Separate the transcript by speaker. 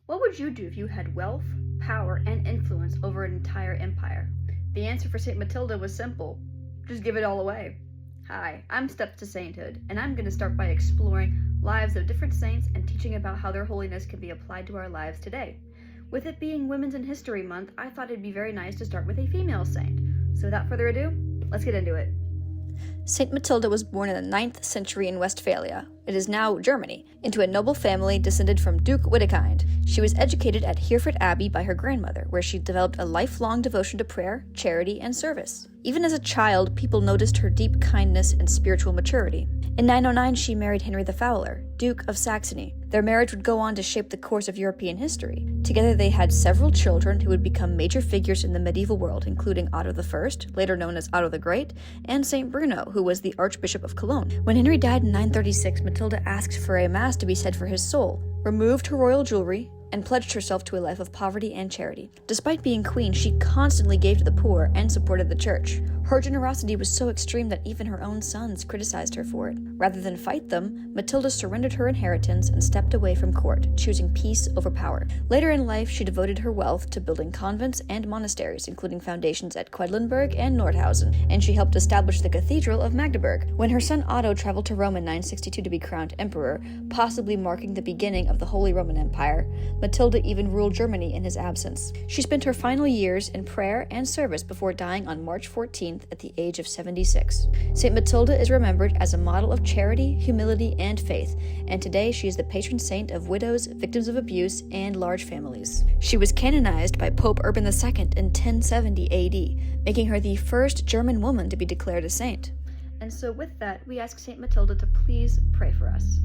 Speaker 1: What would you do if you had wealth, power, and influence over an entire empire? The answer for St. Matilda was simple. Just give it all away. Hi, I'm Steps to Sainthood, and I'm going to start by exploring lives of different saints and teaching about how their holiness can be applied to our lives today. With it being Women's in History Month, I thought it'd be very nice to start with a female saint. So without further ado, let's get into it.
Speaker 2: St. Matilda was born in the 9th century in Westphalia, it is now Germany, into a noble family descended from Duke Witikind. She was educated at Hereford Abbey by her grandmother, where she developed a lifelong devotion to prayer, charity, and service. Even as a child, people noticed her deep kindness and spiritual maturity. In 909, she married Henry the Fowler, Duke of Saxony. Their marriage would go on to shape the course of European history. Together they had several children who would become major figures in the medieval world, including Otto I, later known as Otto the Great, and St. Bruno, who was the Archbishop of Cologne. When Henry died in 936, Matilda asked for a mass to be said for his soul, removed her royal jewelry, and pledged herself to a life of poverty and charity. Despite being queen, she constantly gave to the poor and supported the church. Her generosity was so extreme that even her own sons criticized her for it. Rather than fight them, Matilda surrendered her inheritance and stepped away from court, choosing peace over power. Later in life, she devoted her wealth to building convents and monasteries, including foundations at Quedlinburg and Nordhausen, and she helped establish the Cathedral of Magdeburg. When her son Otto traveled to Rome in 962 to be crowned emperor, possibly marking the beginning of the Holy Roman Empire, Matilda even ruled Germany in his absence. She spent her final years in prayer and service before dying on March 14th at the age of 76. St. Matilda is remembered as a model of charity, humility, and faith, and today she is the patron saint of widows, victims of abuse, and large families. She was canonized by Pope Urban II in 1070 AD, making her the first German woman to be declared a saint.
Speaker 1: And so with that, we ask St. Matilda to please pray for us.